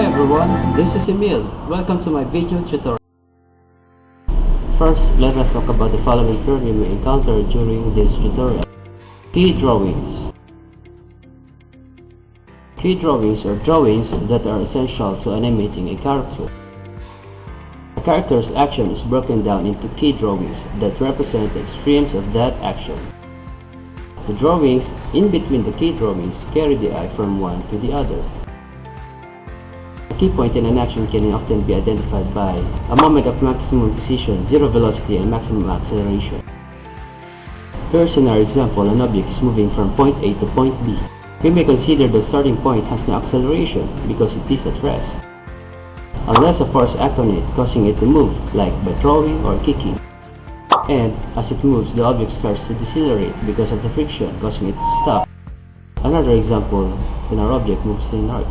everyone, this is Emil. Welcome to my video tutorial. First, let us talk about the following term you may encounter during this tutorial. Key drawings. Key drawings are drawings that are essential to animating a character. A character's action is broken down into key drawings that represent the extremes of that action. The drawings in between the key drawings carry the eye from one to the other. A key point in an action can often be identified by a moment of maximum position, zero velocity, and maximum acceleration. Here's in our example, an object is moving from point A to point B. We may consider the starting point has no acceleration because it is at rest, unless a force acts on it causing it to move, like by throwing or kicking. And as it moves, the object starts to decelerate because of the friction causing it to stop. Another example, when our object moves in an arc.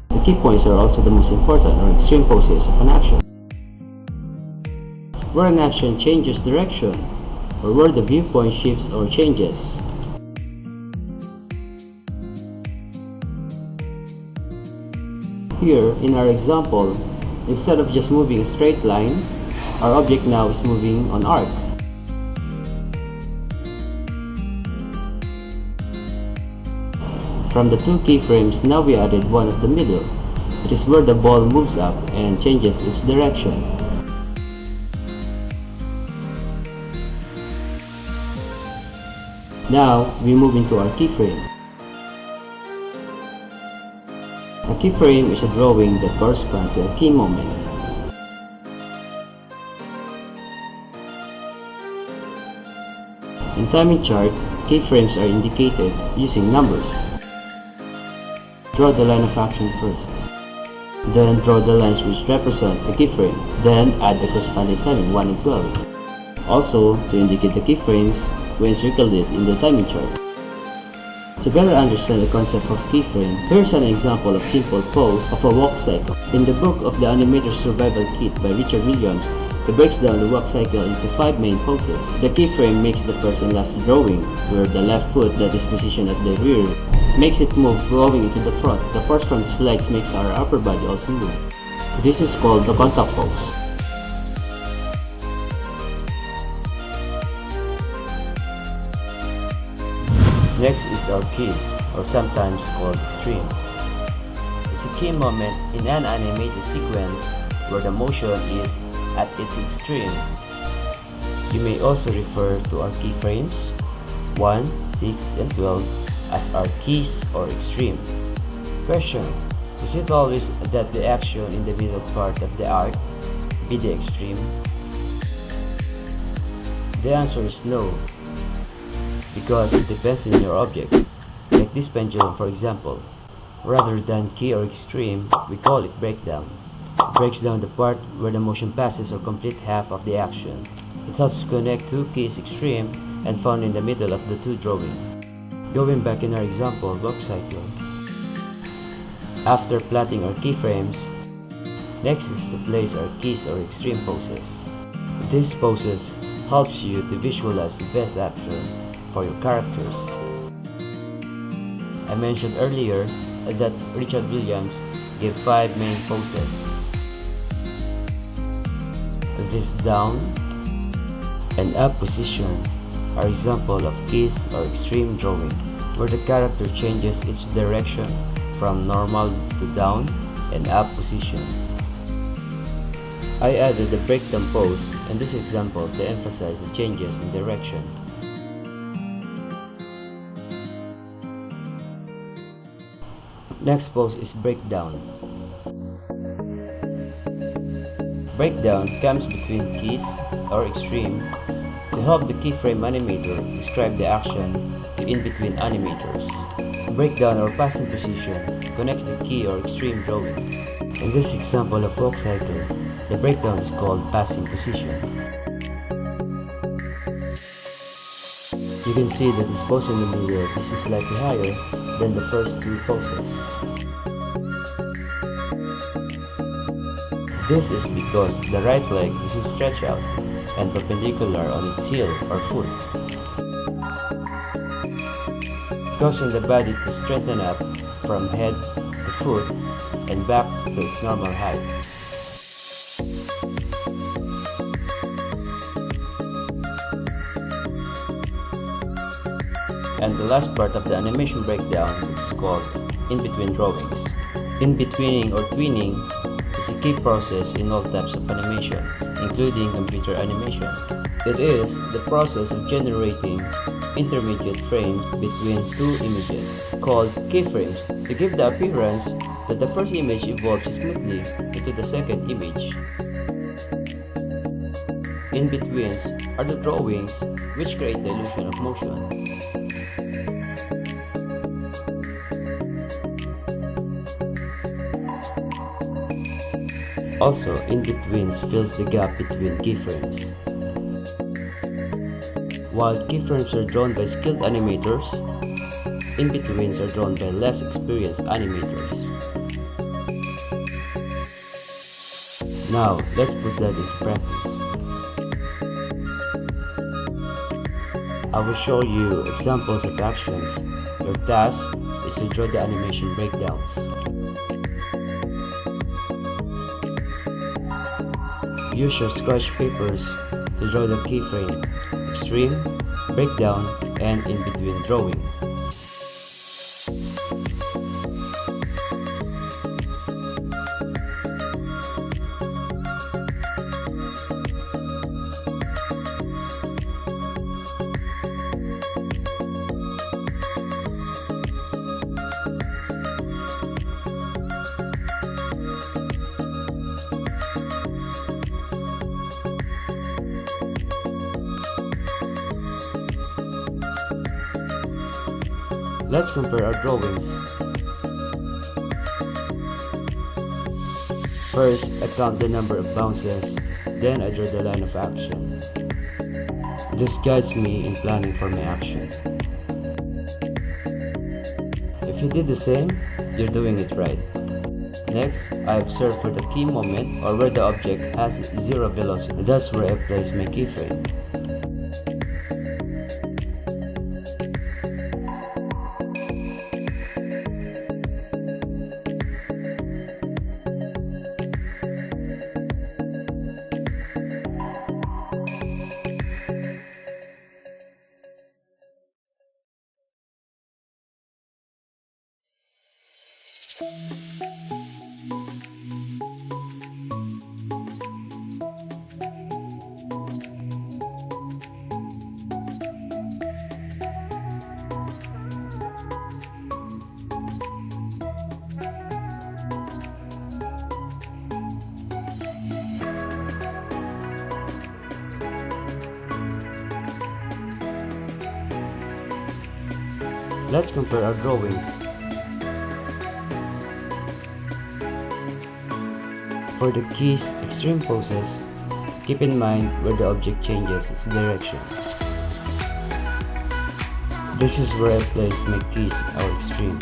The key points are also the most important or extreme poses of an action, where an action changes direction or where the viewpoint shifts or changes. Here, in our example, instead of just moving a straight line, our object now is moving on arc. From the two keyframes, now we added one of the middle. It is where the ball moves up and changes its direction. Now, we move into our keyframe. A keyframe is a drawing that corresponds to a key moment. In timing chart, keyframes are indicated using numbers. Draw the line of action first. Then draw the lines which represent the keyframe. Then add the corresponding timing 1 and 12. Also, to indicate the keyframes, we encircled it in the timing chart. To better understand the concept of keyframe, here's an example of simple pose of a walk cycle. In the book of the Animator's Survival Kit by Richard Williams, he breaks down the walk cycle into 5 main poses. The keyframe makes the first and last drawing, where the left foot that is positioned at the rear makes it move going into the front. The force from its legs makes our upper body also move. This is called the contact pose. Next is our keys, or sometimes called extreme. It's a key moment in an animated sequence where the motion is at its extreme. You may also refer to our keyframes 1, 6, and 12 as our keys or extreme. Question: is it always that the action in the middle part of the arc be the extreme? The answer is no, because it depends on your object. Like this pendulum, for example. Rather than key or extreme, we call it breakdown. It breaks down the part where the motion passes or complete half of the action. It helps to connect two keys extreme and found in the middle of the two drawings. Going back in our example, walk cycle. After plotting our keyframes, next is to place our keys or extreme poses. These poses helps you to visualize the best action for your characters. I mentioned earlier that Richard Williams gave 5 main poses. This down and up positions are examples of keys or extreme drawing, where the character changes its direction from normal to down and up position. I added the breakdown pose in this example to emphasize the changes in direction. Next pose is breakdown. Breakdown comes between keys or extreme to help the keyframe animator describe the action to in-between animators. Breakdown or passing position connects the key or extreme drawing. In this example of walk cycle, the breakdown is called passing position. You can see that this pose in the mirror is slightly higher than the first two poses. This is because the right leg is stretched out and perpendicular on its heel or foot. causing the body to straighten up from head to foot and back to its normal height. And the last part of the animation breakdown is called in-between drawings. In-betweening or tweening is a key process in all types of animation, including computer animation. It is the process of generating intermediate frames between two images, called keyframes, to give the appearance that the first image evolves smoothly into the second image. In-betweens are the drawings which create the illusion of motion. Also, in-betweens fills the gap between keyframes. While keyframes are drawn by skilled animators, in-betweens are drawn by less experienced animators. Now, let's put that into practice. I will show you examples of actions. Your task is to draw the animation breakdowns. Use your scratch papers to draw the keyframe, extreme, breakdown, and in-between drawing. Let's compare our drawings. First, I count the number of bounces, then I draw the line of action. This guides me in planning for my action. If you did the same, you're doing it right. Next, I observe for the key moment or where the object has zero velocity. That's where I place my keyframe. Let's compare our drawings. For the keys extreme poses, keep in mind where the object changes its direction. This is where I place my keys or extreme.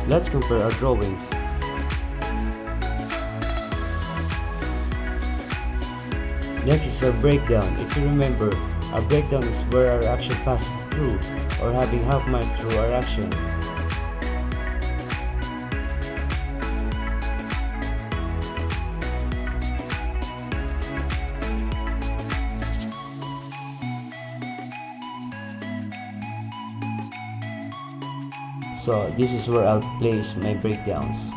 Let's compare our drawings. Next is our breakdown. If you remember, our breakdown is where our action passes through or having half mark through our action. So this is where I'll place my breakdowns.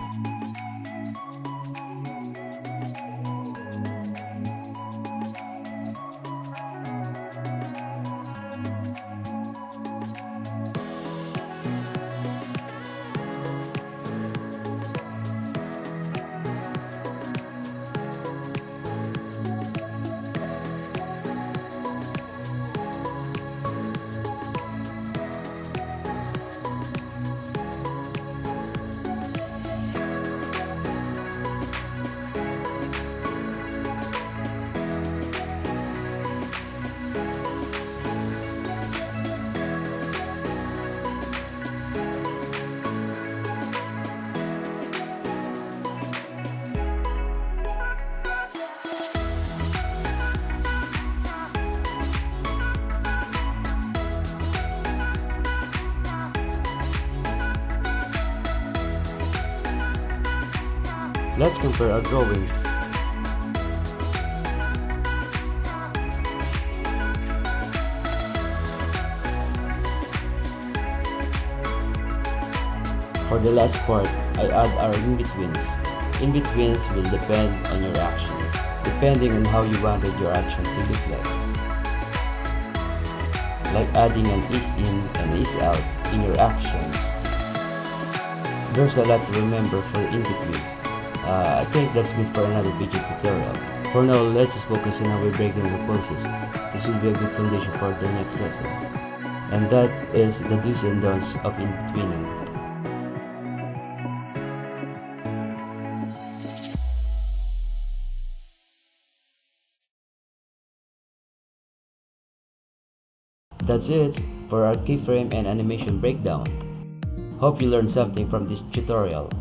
Let's compare our drawings. For the last part, I add our in-betweens. In-betweens will depend on your actions, depending on how you wanted your action to look like adding an ease in and ease out in your actions. There's a lot to remember for in-between. I think that's good for another video tutorial. For now, let's just focus on how we break down the poses. This will be a good foundation for the next lesson. And that is the do's and don'ts of in-betweening. That's it for our keyframe and animation breakdown. Hope you learned something from this tutorial.